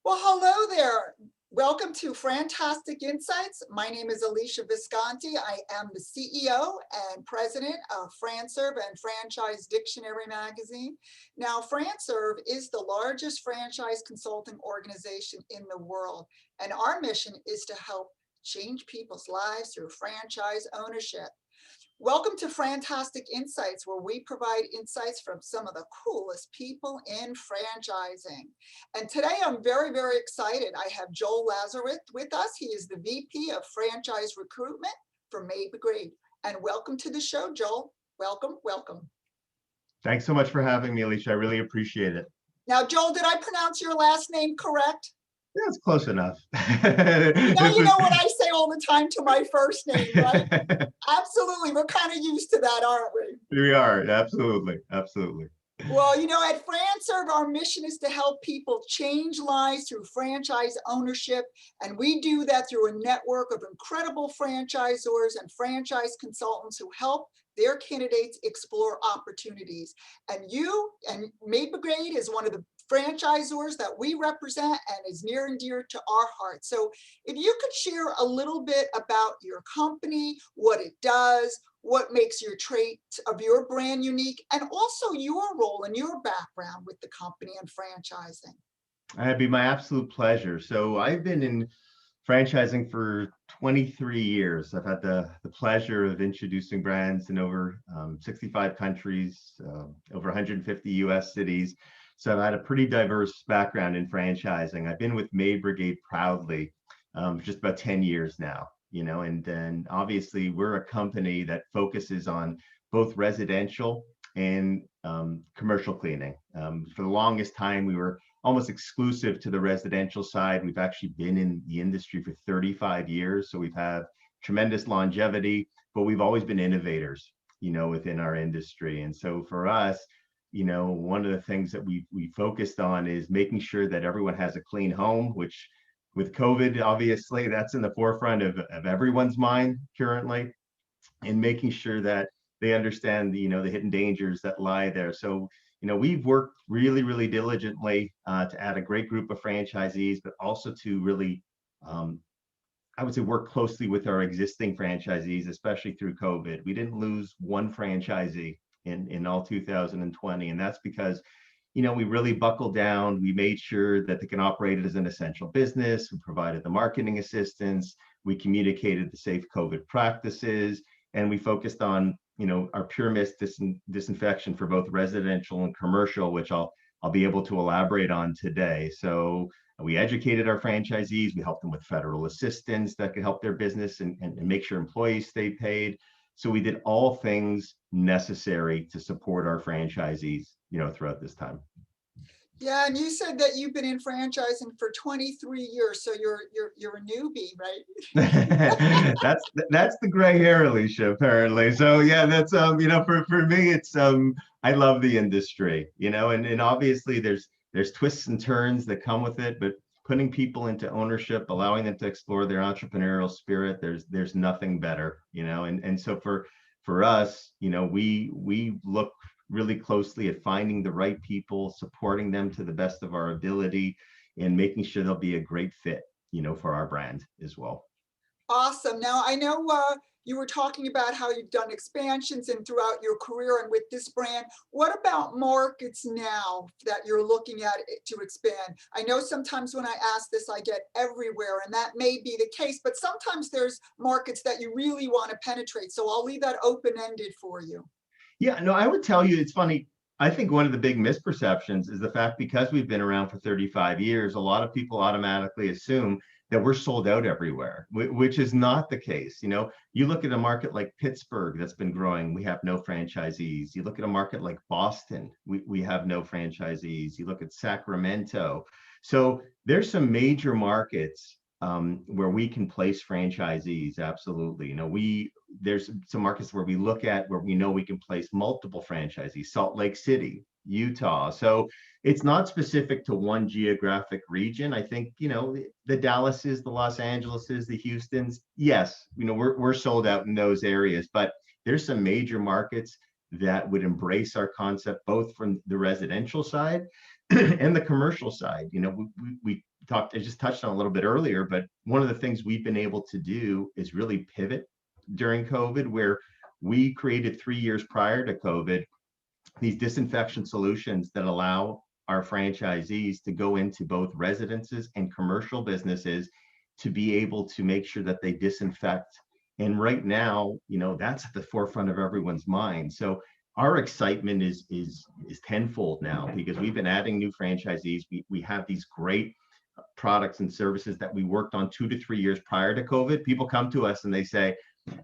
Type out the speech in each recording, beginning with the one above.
Well, hello there. Welcome to FranTastic Insights. My name is Alesia Visconti. I am the CEO and president of FranServe and Franchise Dictionary magazine. Now, FranServe is the largest franchise consulting organization in the world, and our mission is to help change people's lives through franchise ownership. Welcome to FranTastic Insights, where we provide insights from some of the coolest people in franchising. And today I'm very, very excited. I have Joel Lazarovitz with us. He is the VP of Franchise Recruitment for Maid Brigade. And welcome to the show, Joel. Welcome, welcome. Thanks so much for having me, Alicia. I really appreciate it. Now, Joel, did I pronounce your last name correct? Yeah, it's close enough. Now you know what I say all the time to my first name, right? Absolutely. We're kind of used to that, aren't we? We are. Absolutely. Absolutely. Well, at FranServe, our mission is to help people change lives through franchise ownership. And we do that through a network of incredible franchisors and franchise consultants who help their candidates explore opportunities. And Maid Brigade is one of the franchisors that we represent and is near and dear to our hearts. So if you could share a little bit about your company, what it does, what makes your trait of your brand unique, and also your role and your background with the company and franchising. It'd be my absolute pleasure. So I've been in franchising for 23 years. I've had the pleasure of introducing brands in over 65 countries, over 150 US cities. So I've had a pretty diverse background in franchising. I've been with Maid Brigade proudly just about 10 years now, and then obviously we're a company that focuses on both residential and commercial cleaning. For the longest time, we were almost exclusive to the residential side. We've actually been in the industry for 35 years. So we've had tremendous longevity, but we've always been innovators, within our industry. And so for us, one of the things that we focused on is making sure that everyone has a clean home, which with COVID, obviously, that's in the forefront of everyone's mind currently, and making sure that they understand the hidden dangers that lie there. So, we've worked really, really diligently to add a great group of franchisees, but also to really, I would say, work closely with our existing franchisees, especially through COVID. We didn't lose one franchisee in all 2020. And that's because, we really buckled down. We made sure that they can operate as an essential business. We provided the marketing assistance. We communicated the safe COVID practices. And we focused on, our pure mist disinfection for both residential and commercial, which I'll be able to elaborate on today. So we educated our franchisees. We helped them with federal assistance that could help their business and make sure employees stay paid. So we did all things necessary to support our franchisees, throughout this time. Yeah, and you said that you've been in franchising for 23 years, so you're a newbie, right? that's the gray hair, Alicia, apparently. So yeah, that's for me, it's I love the industry, and obviously there's twists and turns that come with it, but putting people into ownership, allowing them to explore their entrepreneurial spirit, there's nothing better, and so for us, we look really closely at finding the right people, supporting them to the best of our ability, and making sure they'll be a great fit, for our brand as well. Awesome. Now, I know you were talking about how you've done expansions and throughout your career and with this brand. What about markets now that you're looking at to expand? I know sometimes when I ask this, I get everywhere, and that may be the case, but sometimes there's markets that you really want to penetrate. So I'll leave that open-ended for you. Yeah, no, I would tell you, it's funny. I think one of the big misperceptions is the fact, because we've been around for 35 years, a lot of people automatically assume that we're sold out everywhere, which is not the case. You look at a market like Pittsburgh that's been growing, we have no franchisees. You look at a market like Boston, we have no franchisees. You look at Sacramento. So there's some major markets where we can place franchisees. Absolutely. There's some markets where we look at where we know we can place multiple franchisees, Salt Lake City, Utah. So it's not specific to one geographic region. I think, the Dallases, the Los Angeleses, the Houstons, yes, we're sold out in those areas, but there's some major markets that would embrace our concept, both from the residential side and the commercial side. We I just touched on a little bit earlier, but one of the things we've been able to do is really pivot during COVID, where we created 3 years prior to COVID these disinfection solutions that allow our franchisees to go into both residences and commercial businesses to be able to make sure that they disinfect. And right now, that's at the forefront of everyone's mind. So our excitement is tenfold now, because we've been adding new franchisees. We have these great products and services that we worked on 2 to 3 years prior to COVID. People come to us and they say,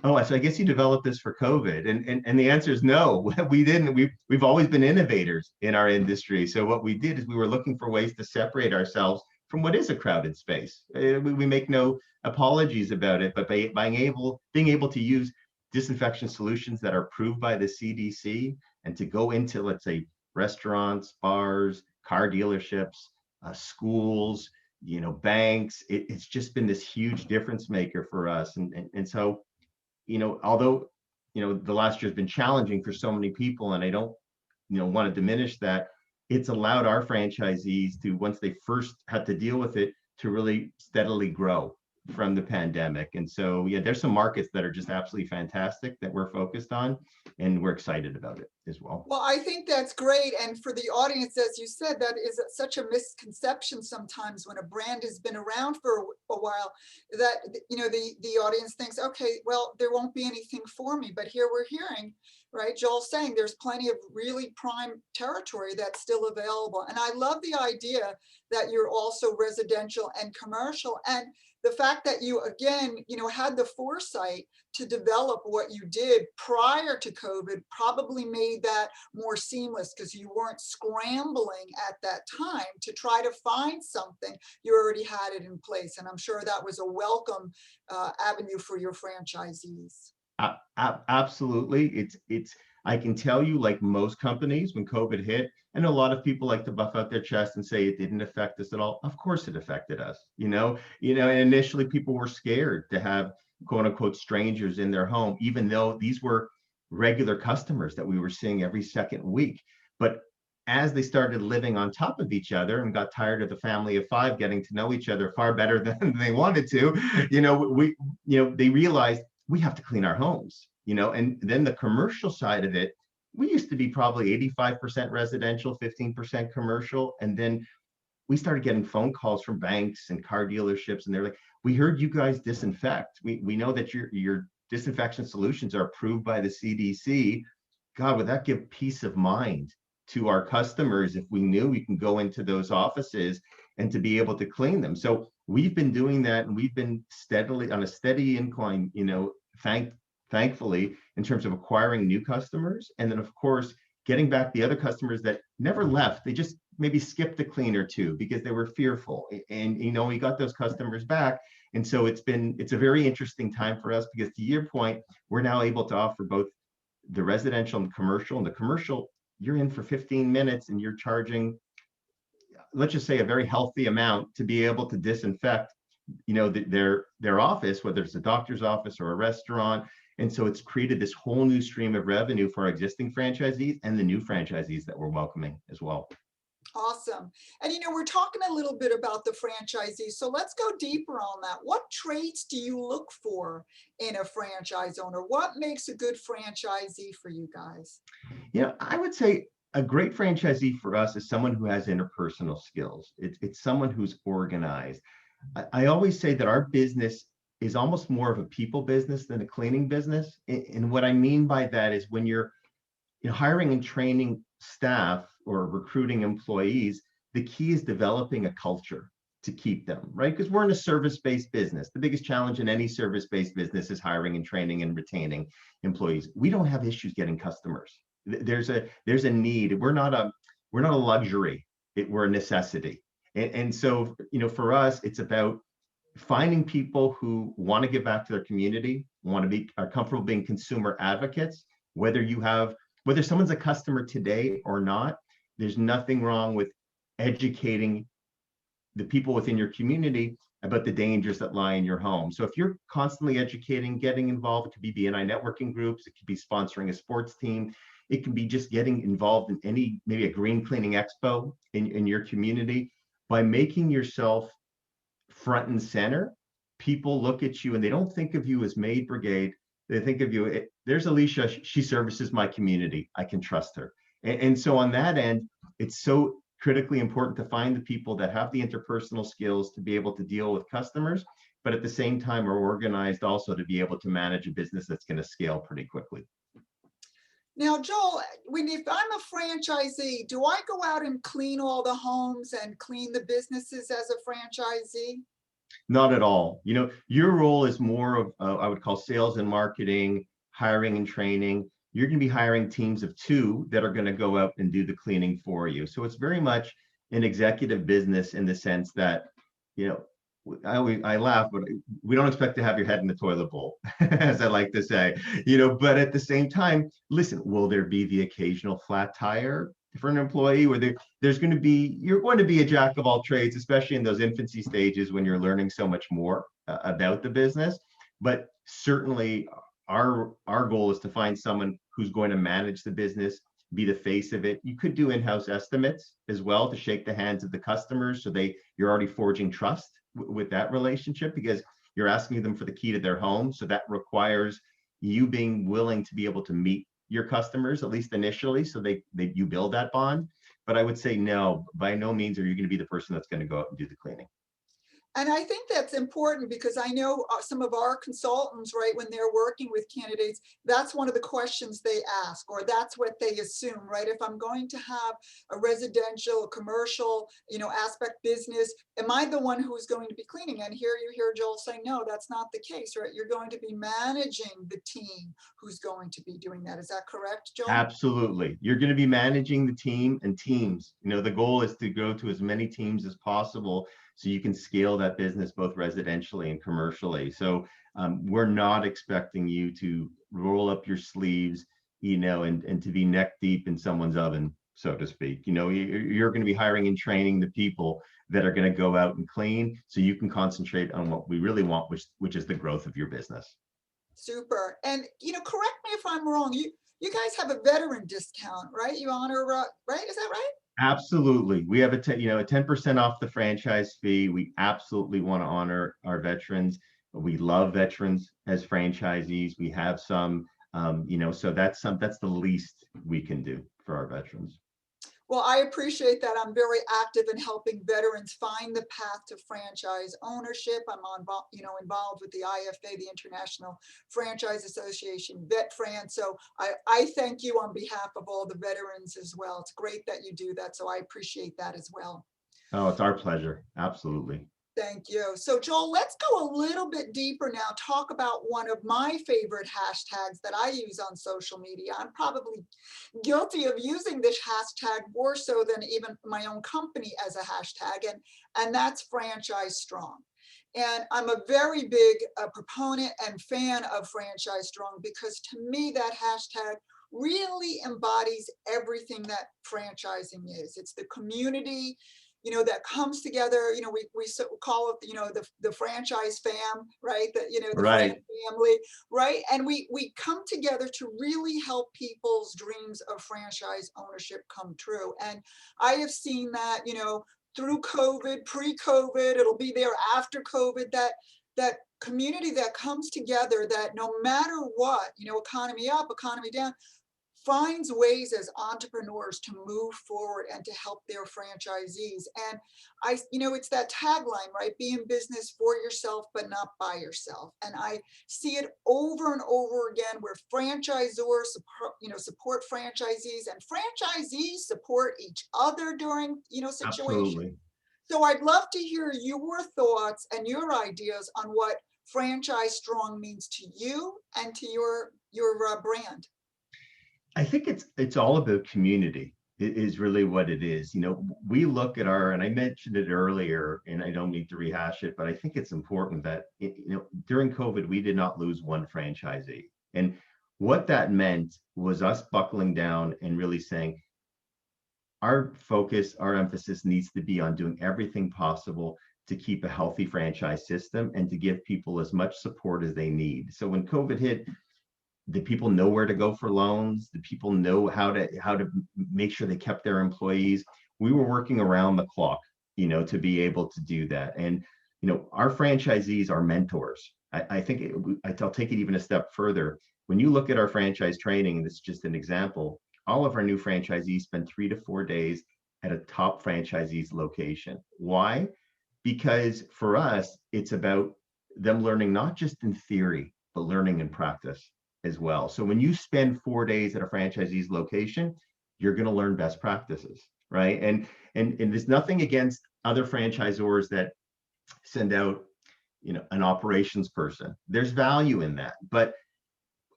"Oh, so I guess you developed this for COVID." And the answer is no, we didn't. We've always been innovators in our industry. So what we did is we were looking for ways to separate ourselves from what is a crowded space. We make no apologies about it, but being able to use disinfection solutions that are approved by the CDC, and to go into, let's say, restaurants, bars, car dealerships, schools, banks, it's just been this huge difference maker for us. And so, although, the last year has been challenging for so many people, and I don't, want to diminish that, it's allowed our franchisees to, once they first had to deal with it, to really steadily grow from the pandemic. And so, yeah, there's some markets that are just absolutely fantastic that we're focused on, and we're excited about it as well. Well, I think that's great. And for the audience, as you said, that is such a misconception sometimes when a brand has been around for a while, that, the audience thinks, okay, well, there won't be anything for me. But here we're hearing, right, Joel saying there's plenty of really prime territory that's still available. And I love the idea that you're also residential and commercial. And the fact that you, again, had the foresight to develop what you did prior to COVID probably made that more seamless, because you weren't scrambling at that time to try to find something. You already had it in place. And I'm sure that was a welcome avenue for your franchisees. Absolutely. I can tell you, like most companies, when COVID hit, I know a lot of people like to buff out their chest and say it didn't affect us at all. Of course it affected us. And initially people were scared to have quote unquote strangers in their home, even though these were regular customers that we were seeing every second week. But as they started living on top of each other and got tired of the family of five getting to know each other far better than they wanted to, they realized we have to clean our homes, and then the commercial side of it, we used to be probably 85% residential, 15% commercial. And then we started getting phone calls from banks and car dealerships, and they're like, "We heard you guys disinfect. We know that your disinfection solutions are approved by the CDC. God, would that give peace of mind to our customers if we knew we can go into those offices and to be able to clean them?" So we've been doing that, and we've been steadily on a steady incline, thankfully, in terms of acquiring new customers. And then, of course, getting back the other customers that never left. They just maybe skipped a clean or two because they were fearful. And, we got those customers back. And so it's a very interesting time for us, because to your point, we're now able to offer both the residential and commercial. And the commercial, you're in for 15 minutes and you're charging, let's just say, a very healthy amount to be able to disinfect, their office, whether it's a doctor's office or a restaurant. And so it's created this whole new stream of revenue for our existing franchisees and the new franchisees that we're welcoming as well. Awesome. And we're talking a little bit about the franchisees. So let's go deeper on that. What traits do you look for in a franchise owner? What makes a good franchisee for you guys? I would say a great franchisee for us is someone who has interpersonal skills. It's someone who's organized. I always say that our business is almost more of a people business than a cleaning business. And what I mean by that is when you're hiring and training staff or recruiting employees, the key is developing a culture to keep them, right? Because we're in a service-based business. The biggest challenge in any service-based business is hiring and training and retaining employees. We don't have issues getting customers. There's a need. We're not a luxury. We're a necessity. And so, for us, it's about finding people who want to give back to their community, are comfortable being consumer advocates, whether someone's a customer today or not. There's nothing wrong with educating the people within your community about the dangers that lie in your home. So if you're constantly educating, getting involved, it could be BNI networking groups, it could be sponsoring a sports team, it can be just getting involved in maybe a green cleaning expo in your community. By making yourself front and center, people look at you and they don't think of you as Maid Brigade. They think of you, there's Alesia, she services my community. I can trust her. And so on that end, it's so critically important to find the people that have the interpersonal skills to be able to deal with customers, but at the same time are organized also to be able to manage a business that's going to scale pretty quickly. Now, Joel, if I'm a franchisee, do I go out and clean all the homes and clean the businesses as a franchisee? Not at all. You know, your role is more of, I would call sales and marketing, hiring and training. You're going to be hiring teams of 2 that are going to go out and do the cleaning for you. So it's very much an executive business in the sense that, you know, I laugh, but we don't expect to have your head in the toilet bowl, as I like to say, you know, but at the same time, listen, will there be the occasional flat tire for an employee where you're going to be a jack of all trades, especially in those infancy stages when you're learning so much more about the business. But certainly our goal is to find someone who's going to manage the business, be the face of it. You could do in-house estimates as well to shake the hands of the customers so you're already forging trust with that relationship, because you're asking them for the key to their home. So that requires you being willing to be able to meet your customers, at least initially, so you build that bond. But I would say no, by no means are you going to be the person that's going to go out and do the cleaning. And I think that's important because I know some of our consultants, right, when they're working with candidates, that's one of the questions they ask, or that's what they assume, right? If I'm going to have a residential, commercial, aspect business, am I the one who's going to be cleaning? And here you hear Joel saying, no, that's not the case, right? You're going to be managing the team who's going to be doing that. Is that correct, Joel? Absolutely. You're going to be managing the team and teams. You know, the goal is to go to as many teams as possible so you can scale that business both residentially and commercially. So we're not expecting you to roll up your sleeves, and to be neck deep in someone's oven, so to speak. You know, you're going to be hiring and training the people that are going to go out and clean so you can concentrate on what we really want, which is the growth of your business. Super. And, correct me if I'm wrong. You guys have a veteran discount, right? You honor, right? Is that right? Absolutely. We have a 10% off the franchise fee. We absolutely want to honor our veterans. We love veterans as franchisees. We have some, so that's the least we can do for our veterans. Well, I appreciate that. I'm very active in helping veterans find the path to franchise ownership. I'm involved with the IFA, the International Franchise Association, VetFran. So I thank you on behalf of all the veterans as well. It's great that you do that. So I appreciate that as well. Oh, it's our pleasure. Absolutely. Thank you. So Joel, let's go a little bit deeper now, talk about one of my favorite hashtags that I use on social media. I'm probably guilty of using this hashtag more so than even my own company as a hashtag, and that's Franchise Strong. And I'm a very big proponent and fan of Franchise Strong because to me that hashtag really embodies everything that franchising is. It's the community, that comes together. We call it, the franchise fam, right? The Right. family, right? And we come together to really help people's dreams of franchise ownership come true. And I have seen that, through COVID, pre-COVID, it'll be there after COVID, that community that comes together, that no matter what, economy up, economy down, finds ways as entrepreneurs to move forward and to help their franchisees. And it's that tagline, right? Be in business for yourself, but not by yourself. And I see it over and over again where franchisors support franchisees and franchisees support each other during, situations. Absolutely. So I'd love to hear your thoughts and your ideas on what Franchise Strong means to you and to your brand. I think it's all about community is really what it is. We look at and I mentioned it earlier, and I don't need to rehash it, but I think it's important that, during COVID, we did not lose one franchisee. And what that meant was us buckling down and really saying, our focus, our emphasis needs to be on doing everything possible to keep a healthy franchise system and to give people as much support as they need. So when COVID hit, the people know where to go for loans. The people know how to make sure they kept their employees. We were working around the clock, to be able to do that. And our franchisees are mentors. I think I'll take it even a step further. When you look at our franchise training, and this is just an example, all of our new franchisees spend 3 to 4 days at a top franchisee's location. Why? Because for us, it's about them learning not just in theory, but learning in practice as well. So when you spend 4 days at a franchisee's location, you're going to learn best practices, right? And there's nothing against other franchisors that send out, an operations person. There's value in that, but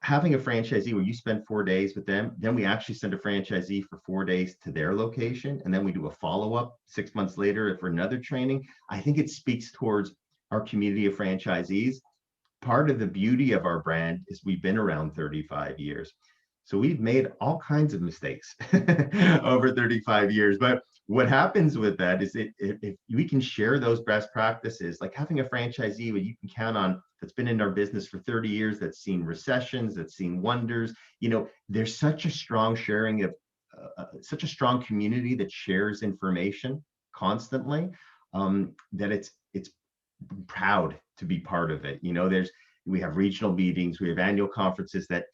having a franchisee where you spend 4 days with them, then we actually send a franchisee for 4 days to their location, and then we do a follow-up 6 months later for another training. I think it speaks towards our community of franchisees. Part of the beauty of our brand is we've been around 35 years. So we've made all kinds of mistakes over 35 years. But what happens with that is if we can share those best practices, like having a franchisee that you can count on that's been in our business for 30 years, that's seen recessions, that's seen wonders, there's such a strong sharing of such a strong community that shares information constantly, that it's proud to be part of it. We have regional meetings, we have annual conferences that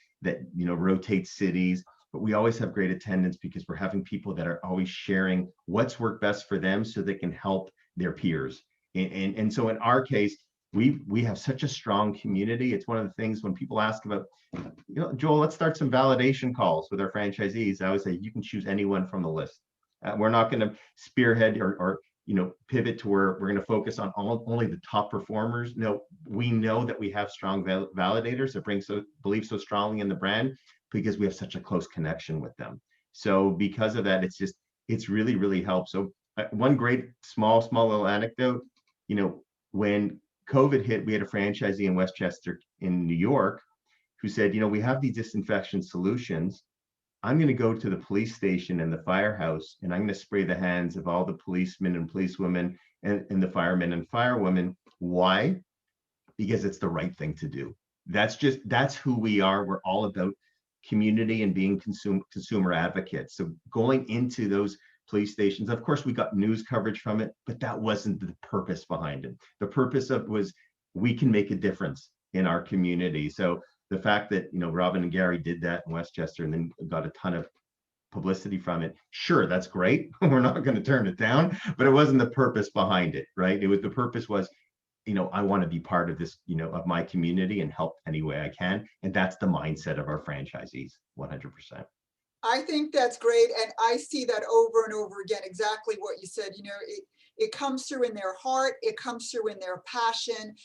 rotate cities, but we always have great attendance because we're having people that are always sharing what's worked best for them so they can help their peers. And so in our case, we have such a strong community. It's one of the things when people ask about, Joel, let's start some validation calls with our franchisees. I always say you can choose anyone from the list. We're not going to spearhead or pivot to where we're going to focus on only the top performers. No, we know that we have strong validators that believe so strongly in the brand because we have such a close connection with them. So because of that, it's really, really helped. So one great small little anecdote, when COVID hit, we had a franchisee in Westchester in New York who said, we have these disinfection solutions. I'm going to go to the police station and the firehouse, and I'm going to spray the hands of all the policemen and policewomen and the firemen and firewomen. Why? Because it's the right thing to do. That's who we are. We're all about community and being consumer advocates. So going into those police stations, of course, we got news coverage from it, but that wasn't the purpose behind it. The purpose of it was we can make a difference in our community. So the fact that Robin and Gary did that in Westchester and then got a ton of publicity from it, sure, that's great. We're not going to turn it down, but it wasn't the purpose behind it, right? The purpose was, I want to be part of this, of my community and help any way I can. And that's the mindset of our franchisees, 100%. I think that's great. And I see that over and over again, exactly what you said. It comes through in their heart. It comes through in their passion.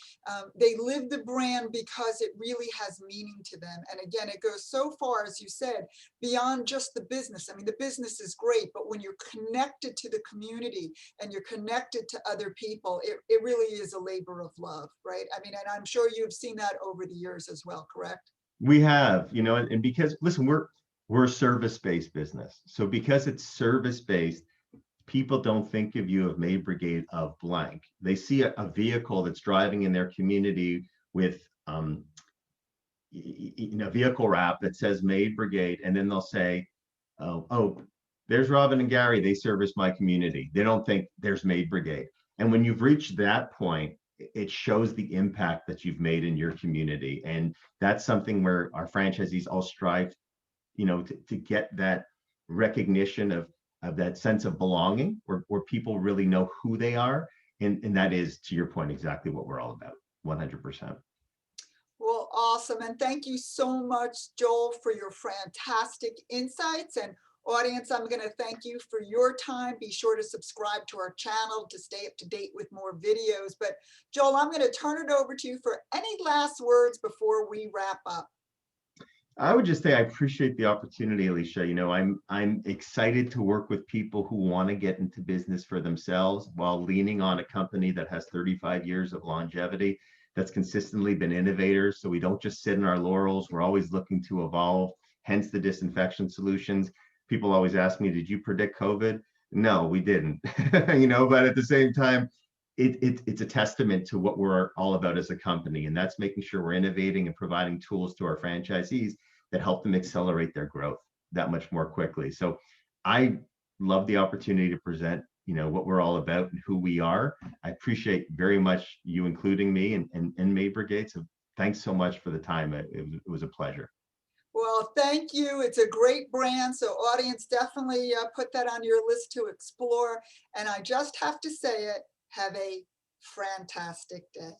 They live the brand because it really has meaning to them. And again, it goes so far, as you said, beyond just the business. I mean, the business is great, but when you're connected to the community and you're connected to other people, it really is a labor of love, right? I mean, and I'm sure you've seen that over the years as well, correct? We have, and because, listen, we're a service-based business. So because it's service-based, people don't think of you of Maid Brigade of blank. They see a vehicle that's driving in their community with vehicle wrap that says Maid Brigade, and then they'll say, oh, there's Robin and Gary, they service my community. They don't think there's Maid Brigade. And when you've reached that point, it shows the impact that you've made in your community. And that's something where our franchisees all strive to get that recognition of that sense of belonging where people really know who they are. And that is, to your point, exactly what we're all about, 100%. Well, awesome. And thank you so much, Joel, for your FranTastic insights. And audience, I'm going to thank you for your time. Be sure to subscribe to our channel to stay up to date with more videos. But Joel, I'm going to turn it over to you for any last words before we wrap up. I would just say I appreciate the opportunity, Alesia. I'm excited to work with people who want to get into business for themselves while leaning on a company that has 35 years of longevity, that's consistently been innovators. So we don't just sit in our laurels. We're always looking to evolve, hence the disinfection solutions. People always ask me, did you predict COVID? No, we didn't, but at the same time, it's a testament to what we're all about as a company. And that's making sure we're innovating and providing tools to our franchisees that help them accelerate their growth that much more quickly. So I love the opportunity to present what we're all about and who we are. I appreciate very much you including me and Maid Brigade. So thanks so much for the time. It was a pleasure. Well, thank you. It's a great brand. So audience, definitely put that on your list to explore. And I just have to say it, have a FranTastic day.